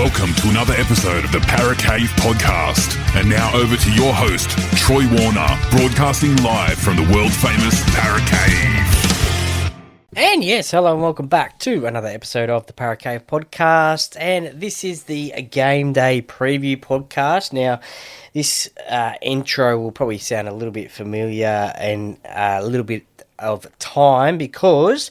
Welcome to another episode of the Para Cave podcast. And now over to your host, Troy Warner, broadcasting live from the world-famous Para Cave. And yes, hello and welcome back to another episode of the Para Cave podcast. And this is the Gameday preview podcast. Now, this intro will probably sound a little bit familiar and a little bit of time because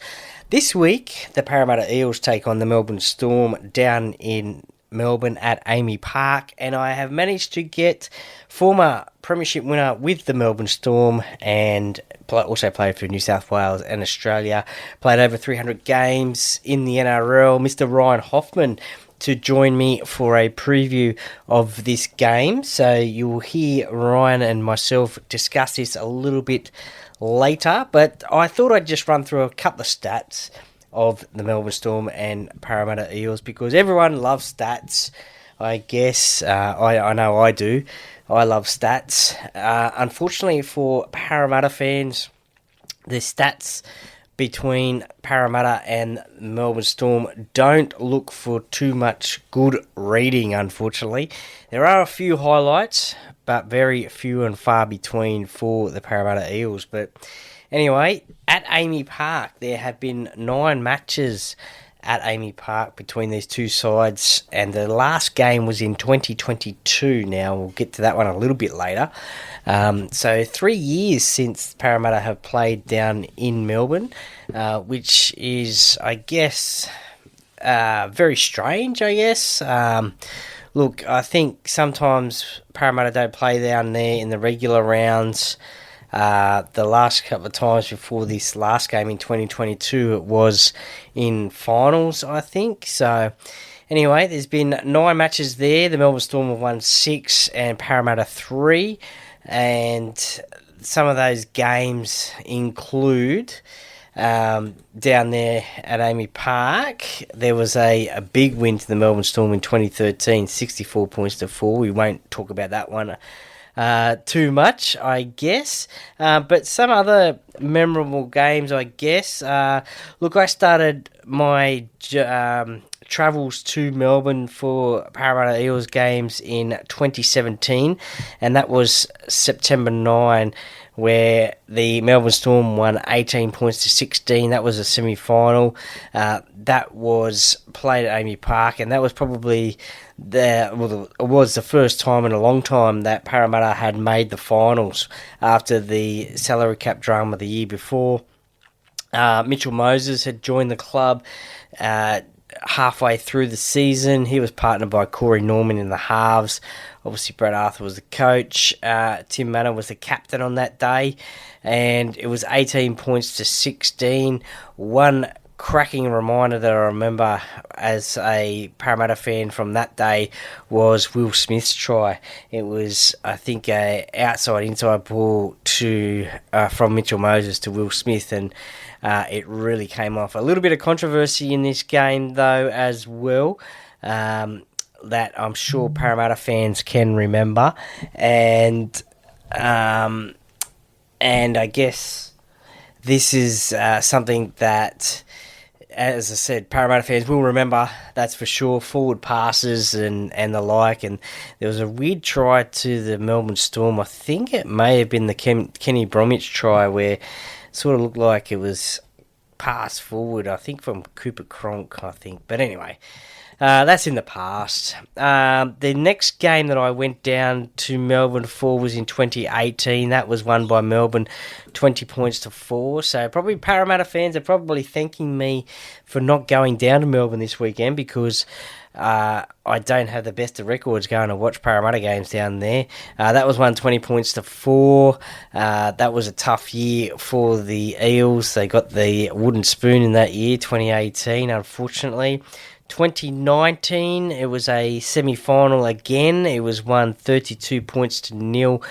this week the Parramatta Eels take on the Melbourne Storm down in Melbourne at Amy Park, and I have managed to get former premiership winner with the Melbourne Storm and also played for New South Wales and Australia, played over 300 games in the NRL, Mr. Ryan Hoffman, to join me for a preview of this game. So you'll hear Ryan and myself discuss this a little bit later, but I thought I'd just run through a couple of stats of the Melbourne Storm and Parramatta Eels because everyone loves stats, I guess. I know I do. I love stats. Unfortunately for Parramatta fans, the stats between Parramatta and Melbourne Storm don't look for too much good reading, unfortunately. There are a few highlights, but very few and far between for the Parramatta Eels. But anyway, at Amy Park, there have been 9 matches at Amy Park between these two sides, and the last game was in 2022. Now, we'll get to that one a little bit later. So 3 years since Parramatta have played down in Melbourne, which is, I guess, very strange, I guess. Look, I think sometimes Parramatta don't play down there in the regular rounds. The last couple of times before this last game in 2022, it was in finals, I think. So, anyway, there's been 9 matches there. The Melbourne Storm have won 6 and Parramatta 3. And some of those games include down there at Amy Park. There was a big win to the Melbourne Storm in 2013, 64 points to 4. We won't talk about that one too much, I guess. But some other memorable games, I guess. Look, I started my travels to Melbourne for Parramatta Eels games in 2017, and that was September 9, where the Melbourne Storm won 18 points to 16. That was a semi-final. That was played at Amy Park, and that was probably it was the first time in a long time that Parramatta had made the finals after the salary cap drama the year before. Mitchell Moses had joined the club halfway through the season. He was partnered by Corey Norman in the halves. Obviously, Brett Arthur was the coach. Tim Manor was the captain on that day. And it was 18 points to 16. One cracking reminder that I remember as a Parramatta fan from that day was Will Smith's try. It was, I think, a outside-inside ball from Mitchell Moses to Will Smith, and it really came off. A little bit of controversy in this game, though, as well, that I'm sure Parramatta fans can remember. And I guess this is something that, as I said, Parramatta fans will remember, that's for sure. Forward passes and the like. And there was a weird try to the Melbourne Storm. I think it may have been the Kenny Bromwich try where it sort of looked like it was passed forward, I think from Cooper Cronk, I think. But anyway, that's in the past. The next game that I went down to Melbourne for was in 2018. That was won by Melbourne 20 points to 4. So probably Parramatta fans are probably thanking me for not going down to Melbourne this weekend because I don't have the best of records going to watch Parramatta games down there. That was won 20 points to 4. That was a tough year for the Eels. They got the wooden spoon in that year, 2018, unfortunately. 2019, it was a semi-final again. It was won 32 points to 0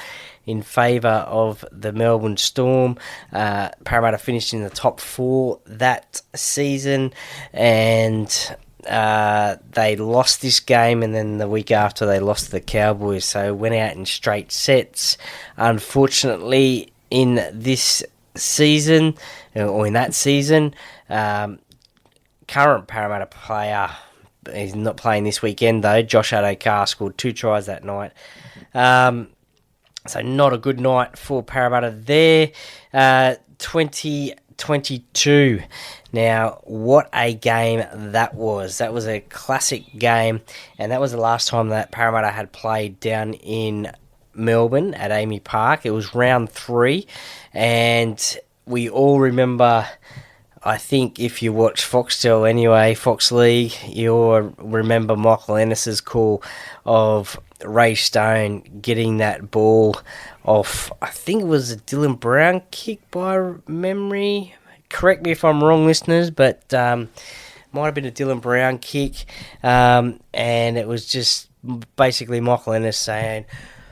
in favour of the Melbourne Storm. Parramatta finished in the top 4 that season, and they lost this game, and then the week after they lost to the Cowboys, so went out in straight sets. Unfortunately, in this season, or in that season, current Parramatta player He's not playing this weekend, though. Josh Adokar scored 2 tries that night. So not a good night for Parramatta there. 2022. Now, what a game that was. That was a classic game, and that was the last time that Parramatta had played down in Melbourne at Amy Park. It was round 3, and we all remember, I think if you watch Foxtel anyway, Fox League, you'll remember Michael Ennis's call of Ray Stone getting that ball off, I think it was a Dylan Brown kick by memory. Correct me if I'm wrong, listeners, but might have been a Dylan Brown kick, and it was just basically Michael Ennis saying,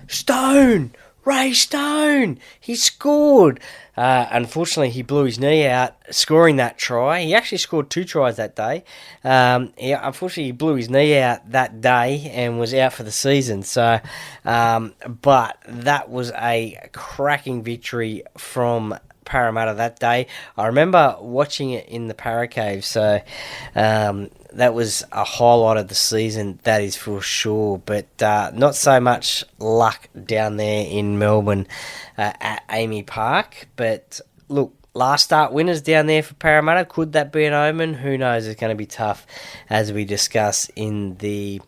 "Stone! Ray Stone! He scored!" Unfortunately, he blew his knee out scoring that try. He actually scored 2 tries that day. Unfortunately, he blew his knee out that day and was out for the season. So, but that was a cracking victory from Parramatta that day. I remember watching it in the Para Cave, so that was a highlight of the season, that is for sure. But not so much luck down there in Melbourne at Amy Park. But look, last start winners down there for Parramatta. Could that be an omen? Who knows? It's going to be tough, as we discuss in the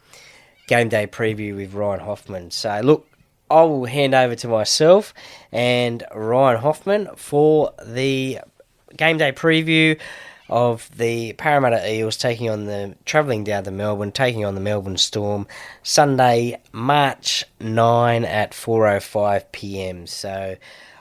game day preview with Ryan Hoffman. So look, I will hand over to myself and Ryan Hoffman for the game day preview of the Parramatta Eels travelling down to Melbourne, taking on the Melbourne Storm, Sunday, March 9 at 4:05 p.m. So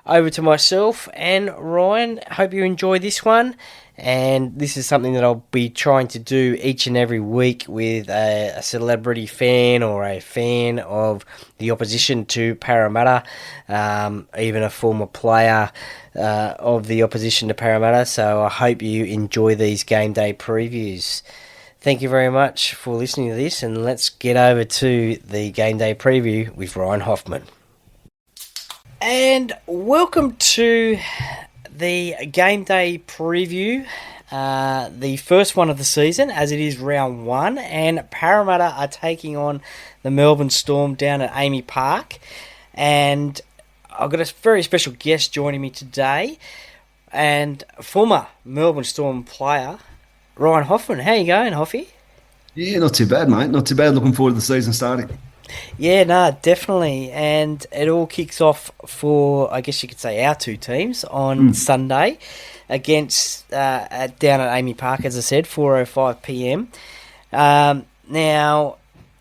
over to myself and Ryan. Hope you enjoy this one. And this is something that I'll be trying to do each and every week with a celebrity fan or a fan of the opposition to Parramatta, even a former player of the opposition to Parramatta. So I hope you enjoy these game day previews. Thank you very much for listening to this, and let's get over to the game day preview with Ryan Hoffman. And welcome to the game day preview, the first one of the season, as it is round 1, and Parramatta are taking on the Melbourne Storm down at Amy Park. And I've got a very special guest joining me today, and former Melbourne Storm player, Ryan Hoffman. How you going, Hoffy? Yeah, not too bad, mate. Not too bad. Looking forward to the season starting. Yeah, no, definitely. And it all kicks off for, I guess you could say, our 2 teams on Sunday against down at Amy Park, as I said, 4:05 p.m. Now,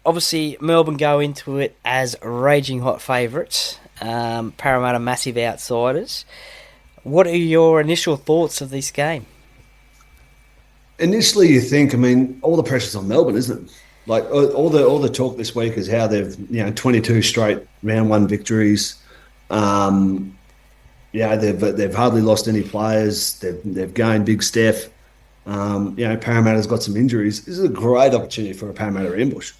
obviously, Melbourne go into it as raging hot favourites. Parramatta massive outsiders. What are your initial thoughts of this game? Initially, you think, all the pressure's on Melbourne, isn't it? Like all the talk this week is how they've 22 straight round 1 victories. They've hardly lost any players. They've gained Big Steph. Parramatta's got some injuries. This is a great opportunity for a Parramatta ambush.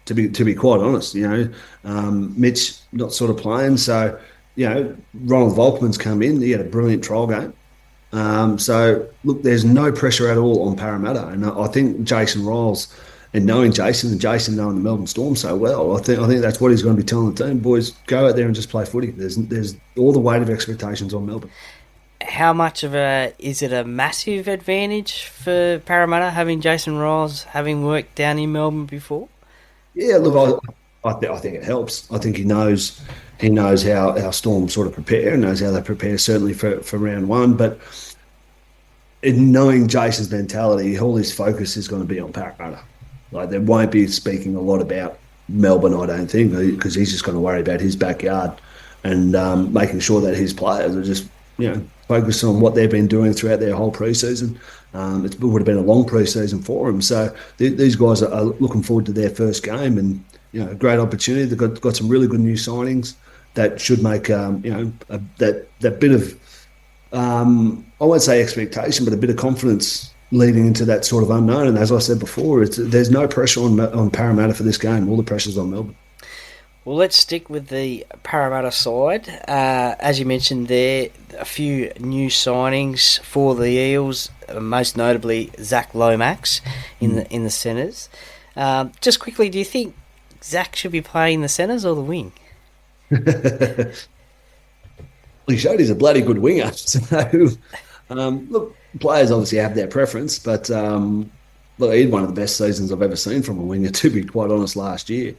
To be quite honest, Mitch not sort of playing, so Ronald Volkman's come in. He had a brilliant trial game. So look, there's no pressure at all on Parramatta, and I think Jason Ryles. And knowing Jason knowing the Melbourne Storm so well, I think that's what he's going to be telling the team. Boys, go out there and just play footy. There's all the weight of expectations on Melbourne. How much of is it a massive advantage for Parramatta having Jason Ryles, having worked down in Melbourne before? Yeah, look, I think it helps. I think he knows how our Storm sort of prepare, and knows how they prepare certainly for round 1. But in knowing Jason's mentality, all his focus is going to be on Parramatta. Like, they won't be speaking a lot about Melbourne, I don't think, because he's just going to worry about his backyard and making sure that his players are just, focused on what they've been doing throughout their whole pre-season. It would have been a long pre-season for them. So these guys are looking forward to their first game, and, a great opportunity. They've got some really good new signings that should make, that bit of, I won't say expectation, but a bit of confidence leading into that sort of unknown. And as I said before, there's no pressure on Parramatta for this game. All the pressure's on Melbourne. Well, let's stick with the Parramatta side. As you mentioned there, a few new signings for the Eels, most notably Zach Lomax in the centres. Just quickly, do you think Zach should be playing the centres or the wing? He showed he's a bloody good winger. So, look, players obviously have their preference, but look, he had one of the best seasons I've ever seen from a winger, to be quite honest, last year.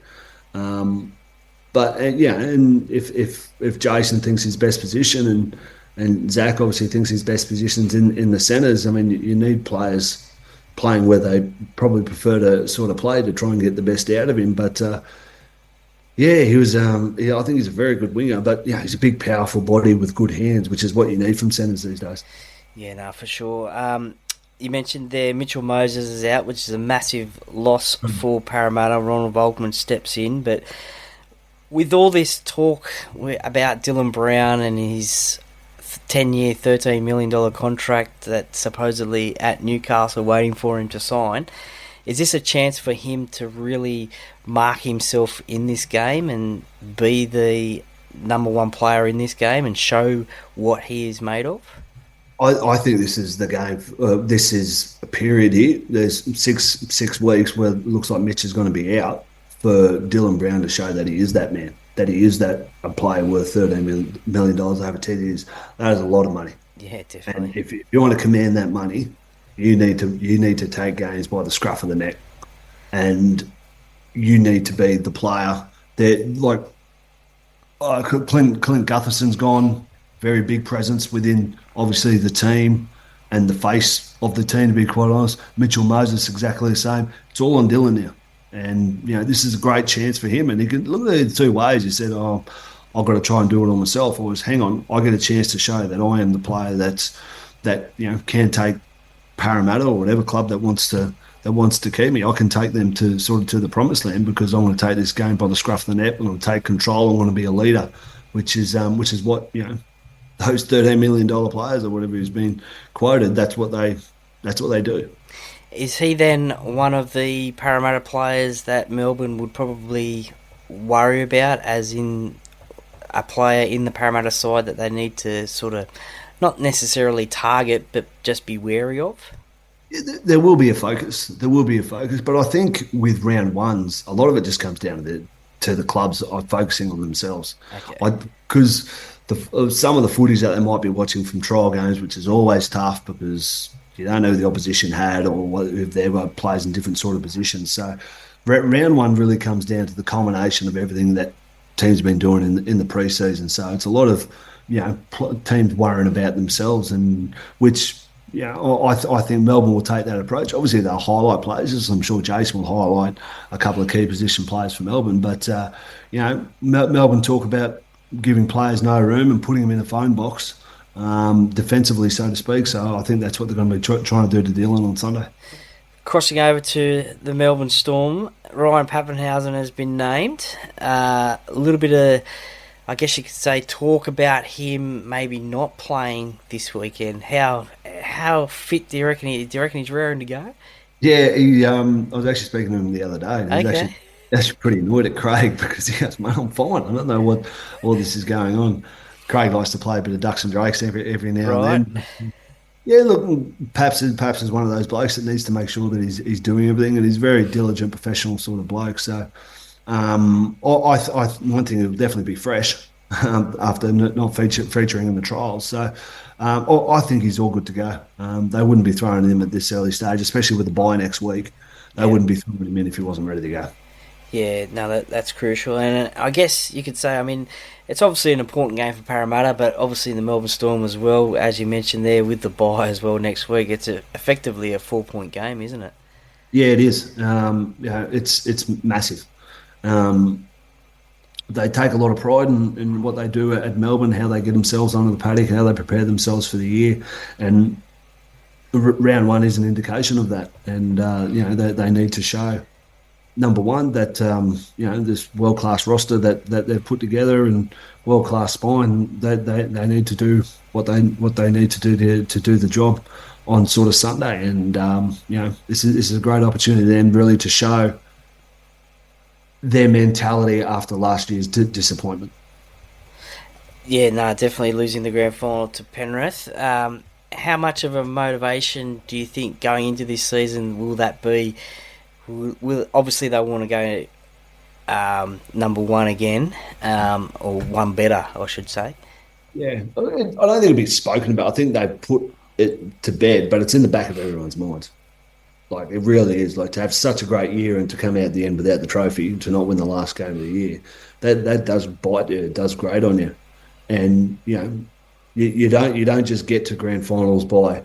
But yeah, and if Jason thinks his best position and Zach obviously thinks his best position's in the centres, I mean, you need players playing where they probably prefer to sort of play to try and get the best out of him. But yeah, he was. Yeah, I think he's a very good winger, but yeah, he's a big, powerful body with good hands, which is what you need from centres these days. Yeah, no, for sure. You mentioned there Mitchell Moses is out, which is a massive loss for Parramatta. Ronald Volkman steps in, but with all this talk about Dylan Brown and his 10-year, $13 million contract that's supposedly at Newcastle waiting for him to sign, is this a chance for him to really mark himself in this game and be the number one player in this game and show what he is made of? I think this is the game. This is a period here. There's six weeks where it looks like Mitch is going to be out for Dylan Brown to show that he is that man, that he is that a player worth $13 million over 10 years. That is a lot of money. Yeah, definitely. And if you want to command that money, you need to take games by the scruff of the neck, and you need to be the player that, like, Clint Gutherson's gone. Very big presence within, obviously, the team and the face of the team, to be quite honest. Mitchell Moses, exactly the same. It's all on Dylan now. And, you know, this is a great chance for him. And he can look at it two ways. He said, oh, I've got to try and do it on myself. Or hang on, I get a chance to show that I am the player that can take Parramatta or whatever club that wants to keep me. I can take them to the promised land, because I want to take this game by the scruff of the neck. I want to take control. I want to be a leader, which is what, you know, those $13 million players or whatever has been quoted, that's what they do. Is he then one of the Parramatta players that Melbourne would probably worry about, as in a player in the Parramatta side that they need to sort of not necessarily target but just be wary of? There will be a focus. But I think with round ones, a lot of it just comes down to the clubs are focusing on themselves. Because some of the footage that they might be watching from trial games, which is always tough because you don't know who the opposition had or if there were players in different sort of positions. So round one really comes down to the culmination of everything that teams have been doing in the pre-season. So it's a lot of, you know, teams worrying about themselves, and which, you know, I think Melbourne will take that approach. Obviously, they'll highlight players, as I'm sure Jason will highlight a couple of key position players for Melbourne. But, you know, Melbourne talk about giving players no room and putting them in a phone box defensively, so to speak. So I think that's what they're going to be trying to do to Dylan on Sunday. Crossing over to the Melbourne Storm, Ryan Pappenhausen has been named. A little bit of, I guess you could say, talk about him maybe not playing this weekend. How fit do you reckon he's raring to go? Yeah, I was actually speaking to him the other day, and he's actually pretty annoyed at Craig because he goes, "Mate, I'm fine. I don't know what all this is going on." Craig likes to play a bit of ducks and drakes every now and then. Yeah, look, Paps is one of those blokes that needs to make sure that he's doing everything, and he's a very diligent, professional sort of bloke. So, one thing, it'll definitely be fresh after not featuring in the trials. So, I think he's all good to go. They wouldn't be throwing him at this early stage, especially with the bye next week. They wouldn't be throwing him in if he wasn't ready to go. Yeah, no, that's crucial. And I guess you could say, I mean, it's obviously an important game for Parramatta, but obviously the Melbourne Storm as well, as you mentioned there, with the bye as well next week. It's effectively a 4-point game, isn't it? Yeah, it is. It's massive. They take a lot of pride in what they do at Melbourne, how they get themselves onto the paddock, how they prepare themselves for the year. And round one is an indication of that. And, they need to show, number one, that this world-class roster that they've put together and world-class spine, they need to do what they need to do to do the job on sort of Sunday. And this is a great opportunity then really to show their mentality after last year's disappointment. Yeah, no, definitely losing the grand final to Penrith. How much of a motivation do you think going into this season will that be Obviously they want to go number one again, or one better, I should say. Yeah, I don't think it'll be spoken about. I think they put it to bed, but it's in the back of everyone's mind. Like, it really is. Like, to have such a great year and to come out at the end without the trophy, to not win the last game of the year, that does bite you. It does grate on you. And you don't just get to grand finals by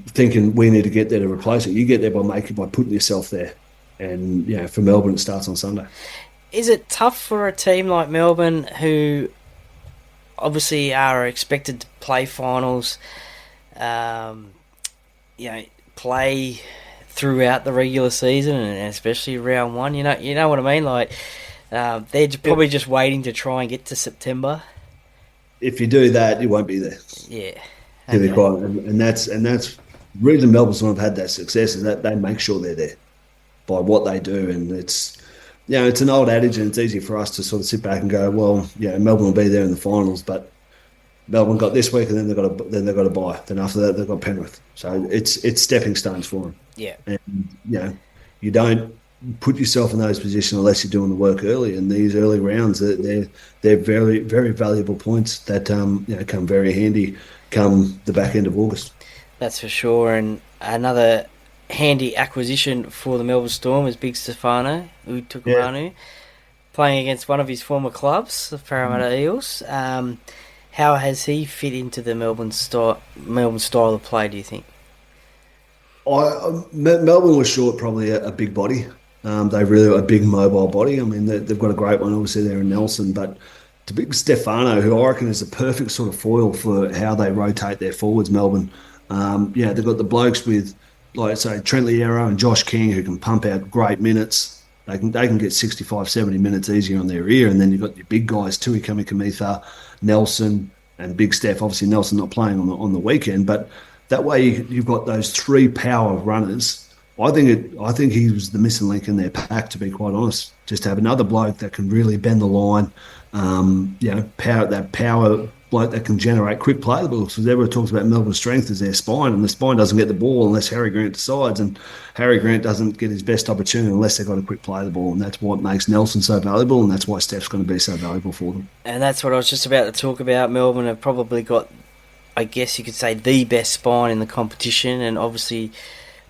thinking we need to get there to replace it. You get there by putting yourself there. And for Melbourne, it starts on Sunday. Is it tough for a team like Melbourne, who obviously are expected to play finals, play throughout the regular season and especially round one? You know what I mean? Like, they're probably just waiting to try and get to September. If you do that, you won't be there. Yeah, to be quite, and that's the reason Melbourne Storm have had that success, is that they make sure they're there by what they do. And it's an old adage, and it's easy for us to sort of sit back and go, well, Melbourne will be there in the finals, but Melbourne got this week, and then they've got to bye. Then after that, they've got Penrith. So it's stepping stones for them. Yeah, and you don't put yourself in those positions unless you're doing the work early. And these early rounds, they're very, very valuable points that come very handy come the back end of August. That's for sure. And another handy acquisition for the Melbourne Storm is Big Stefano, who took Manu, playing against one of his former clubs, the Parramatta Eels. How has he fit into the Melbourne style of play, do you think? Melbourne was short probably a big body. They really a big mobile body. I mean, they've got a great one obviously there in Nelson, but to Big Stefano, who I reckon is a perfect sort of foil for how they rotate their forwards, Melbourne. They've got the blokes with, like, say, Trent Liero and Josh King, who can pump out great minutes. They can get 65, 70 minutes easier on their ear. And then you've got your big guys, Tui Kamikamica, Nelson, and Big Steph. Obviously, Nelson not playing on the weekend, but that way you've got those three power runners. I think he was the missing link in their pack, to be quite honest. Just to have another bloke that can really bend the line, power bloke that can generate quick play the ball. Because everyone talks about Melbourne's strength is their spine, and the spine doesn't get the ball unless Harry Grant decides, and Harry Grant doesn't get his best opportunity unless they've got a quick play the ball, and that's what makes Nelson so valuable, and that's why Steph's going to be so valuable for them. And that's what I was just about to talk about. Melbourne have probably got, I guess you could say, the best spine in the competition, and obviously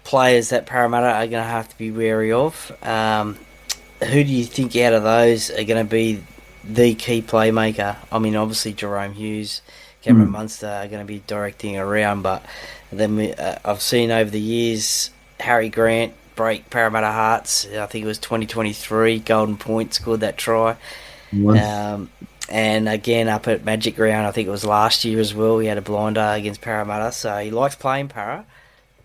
players that Parramatta are going to have to be wary of. Who do you think out of those are going to be the key playmaker? I mean, obviously Jerome Hughes, Cameron Munster are going to be directing around, but then I've seen over the years Harry Grant break Parramatta hearts. I think it was 2023, Golden Point scored that try. And again, up at Magic Ground, I think it was last year as well, he had a blinder against Parramatta, so he likes playing Para.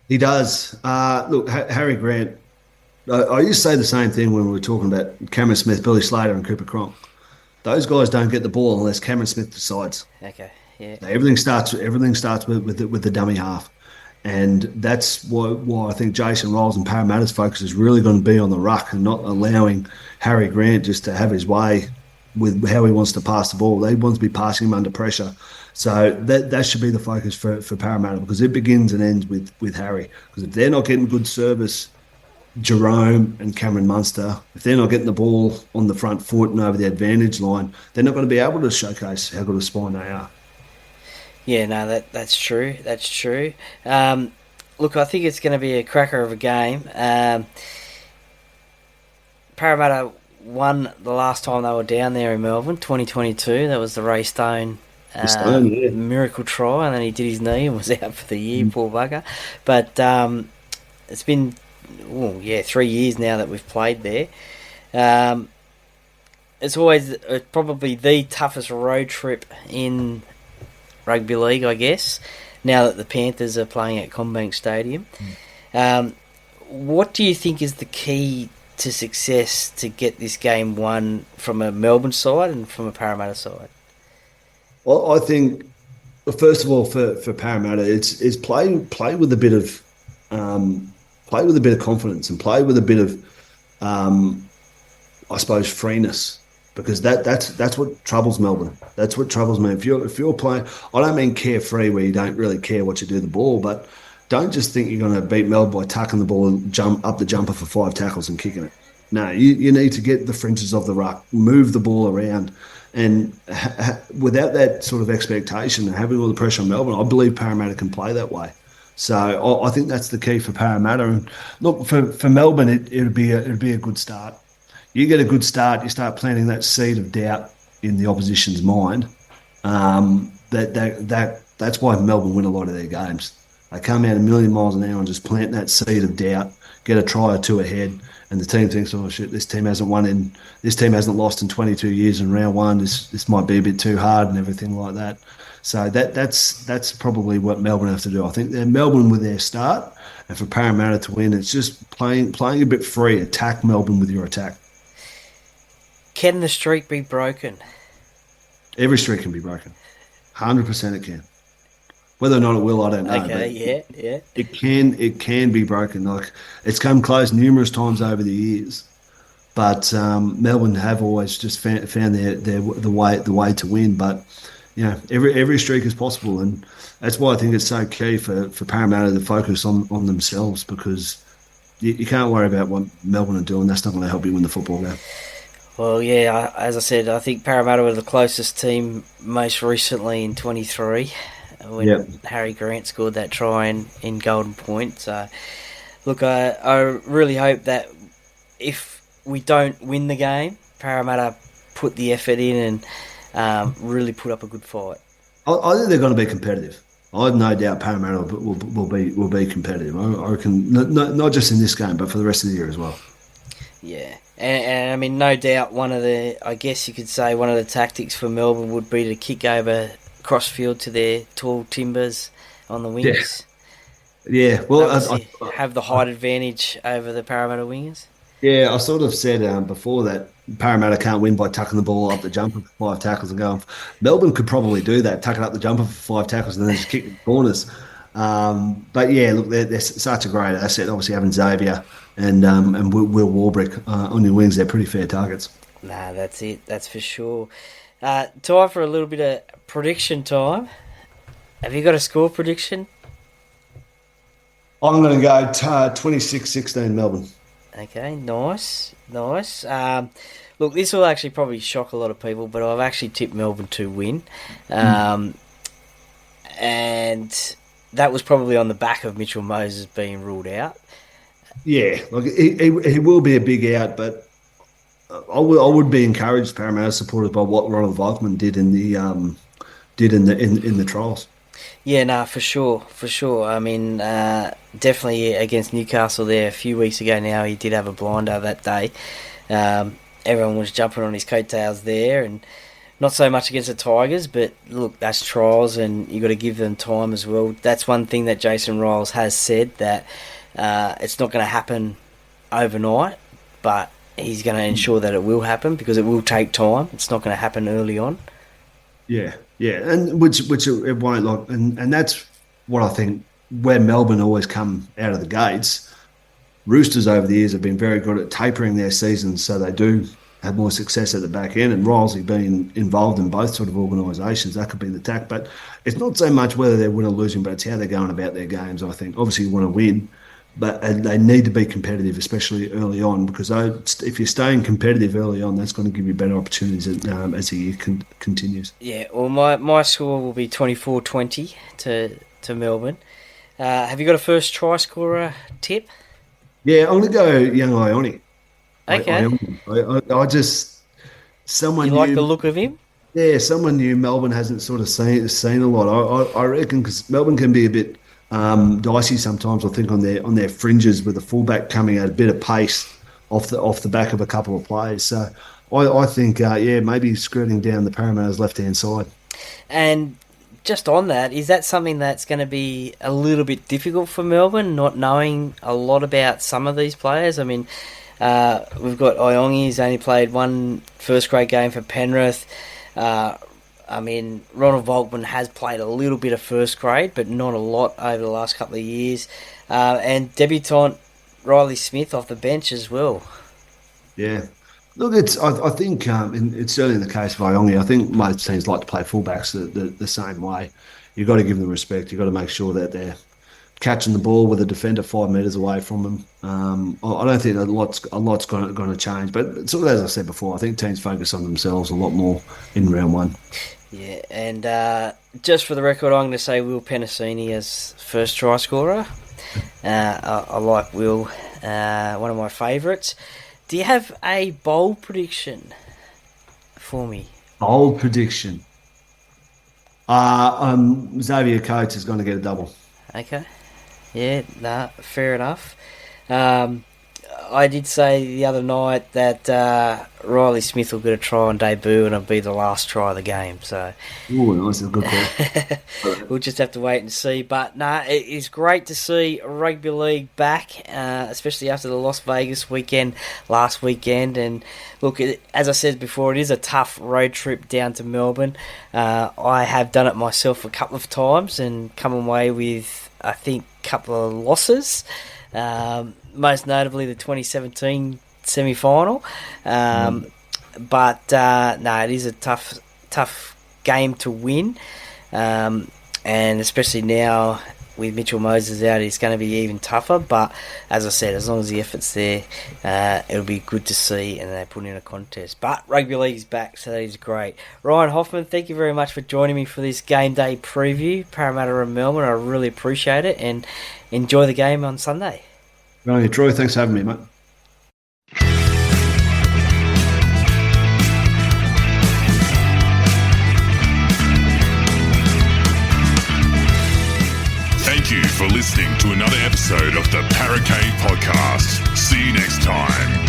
He does. Look, Harry Grant, I used to say the same thing when we were talking about Cameron Smith, Billy Slater and Cooper Cronk. Those guys don't get the ball unless Cameron Smith decides. Okay, yeah. Everything starts with the dummy half. And that's why I think Jason Ryles and Parramatta's focus is really going to be on the ruck and not allowing Harry Grant just to have his way with how he wants to pass the ball. They want to be passing him under pressure. So that should be the focus for Parramatta, because it begins and ends with Harry. Because if they're not getting good service, Jerome and Cameron Munster, if they're not getting the ball on the front foot and over the advantage line, they're not going to be able to showcase how good a spine they are. Yeah, no, that's true. That's true. Look, I think it's going to be a cracker of a game. Parramatta won the last time they were down there in Melbourne, 2022. That was the Ray Stone miracle try, and then he did his knee and was out for the year, poor bugger. But it's been 3 years now that we've played there. It's always probably the toughest road trip in rugby league, I guess, now that the Panthers are playing at CommBank Stadium. What do you think is the key to success to get this game won from a Melbourne side and from a Parramatta side? Well, I think, first of all, for Parramatta, it's play with a bit of confidence and play with a bit of I suppose freeness, because that's what troubles Melbourne. That's what troubles me. If you're playing, I don't mean carefree where you don't really care what you do with the ball, but don't just think you're going to beat Melbourne by tucking the ball and jump up the jumper for 5 tackles and kicking it. No, you need to get the fringes of the ruck, move the ball around, and without that sort of expectation and having all the pressure on Melbourne, I believe Parramatta can play that way. So I think that's the key for Parramatta. And look, for Melbourne, it'd be a good start. You get a good start, you start planting that seed of doubt in the opposition's mind. That's why Melbourne win a lot of their games. They come out a million miles an hour and just plant that seed of doubt, get a try or two ahead, and the team thinks, oh shit, this team hasn't lost in 22 years in round one. This might be a bit too hard and everything like that. So that's probably what Melbourne have to do. I think they're Melbourne with their start, and for Parramatta to win, it's just playing a bit free. Attack Melbourne with your attack. Can the streak be broken? Every streak can be broken. 100% it can. Whether or not it will, I don't know. Okay, yeah. It can be broken. Like, it's come close numerous times over the years, but Melbourne have always just found the way to win. But every streak is possible, and that's why I think it's so key for Parramatta to focus on themselves, because you can't worry about what Melbourne are doing. That's not going to help you win the football game. Well, yeah, as I said, I think Parramatta were the closest team most recently in 23 when Harry Grant scored that try in Golden Point. So, look, I really hope that if we don't win the game, Parramatta put the effort in and really put up a good fight. I think they're going to be competitive. I have no doubt Parramatta will be competitive. I reckon not just in this game, but for the rest of the year as well. Yeah, and I mean, no doubt I guess you could say one of the tactics for Melbourne would be to kick over crossfield to their tall timbers on the wings. Yeah. Well, I have the height advantage over the Parramatta wingers. Yeah, I sort of said before that Parramatta can't win by tucking the ball up the jumper for 5 tackles and going. Melbourne could probably do that, tuck it up the jumper for 5 tackles and then just kick the corners. But yeah, look, they're such a great asset. Obviously, having Xavier and Will Warbrick on your wings, they're pretty fair targets. Nah, that's it. That's for sure. Time for a little bit of prediction time. Have you got a score prediction? I'm going to go 26-16 Melbourne. Okay, nice. Look, this will actually probably shock a lot of people, but I've actually tipped Melbourne to win. And that was probably on the back of Mitchell Moses being ruled out. Yeah, like he will be a big out, but I would be encouraged, Parramatta supporters, by what Ronald Volkman did in the trials. Yeah, no, for sure. I mean, definitely against Newcastle there a few weeks ago now, he did have a blinder that day. Everyone was jumping on his coattails there, and not so much against the Tigers, but look, that's trials and you got to give them time as well. That's one thing that Jason Ryles has said, that it's not going to happen overnight, but he's going to ensure that it will happen because it will take time. It's not going to happen early on. Yeah, and which it won't, and that's what I think where Melbourne always come out of the gates. Roosters over the years have been very good at tapering their seasons, so they do have more success at the back end. And Rylesley being involved in both sort of organisations, that could be the tack. But it's not so much whether they're winning or losing, but it's how they're going about their games. I think obviously you want to win, but they need to be competitive, especially early on, because if you're staying competitive early on, that's going to give you better opportunities as the year continues. Yeah, well, my score will be 24-20 to Melbourne. Have you got a first try scorer tip? Yeah, I'm going to go young Ione. Okay. I just someone you like the look of him? Yeah, someone new Melbourne hasn't sort of seen a lot. I reckon because Melbourne can be a bit dicey sometimes. I think on their fringes with the fullback coming at a bit of pace off the back of a couple of plays. So I think maybe skirting down the Parramatta's left hand side. And just on that, is that something that's going to be a little bit difficult for Melbourne, not knowing a lot about some of these players? I mean, we've got Iongi, who's only played one first-grade game for Penrith. I mean, Ronald Volkman has played a little bit of first grade, but not a lot over the last couple of years. And debutant Riley Smith off the bench as well. Yeah. Look, I think it's certainly the case of Iongi. I think most teams like to play fullbacks the same way. You've got to give them respect. You've got to make sure that they're catching the ball with a defender 5 metres away from them. I don't think a lot's going to change. But sort of as I said before, I think teams focus on themselves a lot more in round one. Yeah, and just for the record, I'm going to say Will Penasini as first try scorer. I like Will, one of my favourites. Do you have a bold prediction for me? Bold prediction. Xavier Coates is going to get a double. Okay. Yeah, fair enough. I did say the other night that Riley Smith will get a try on debut and it'll be the last try of the game. So, ooh, nice, a good call. We'll just have to wait and see. But it is great to see rugby league back, especially after the Las Vegas weekend last weekend. And look, as I said before, it is a tough road trip down to Melbourne. I have done it myself a couple of times and come away with, I think, a couple of losses. Most notably the 2017 semi-final. But it is a tough game to win. And especially now with Mitchell Moses out, it's going to be even tougher. But as I said, as long as the effort's there, it'll be good to see and they put in a contest. But rugby league is back, so that is great. Ryan Hoffman, thank you very much for joining me for this game day preview, Parramatta and Melbourne. I really appreciate it and enjoy the game on Sunday. Right, Troy, thanks for having me, mate. Thank you for listening to another episode of the Parramatta Podcast. See you next time.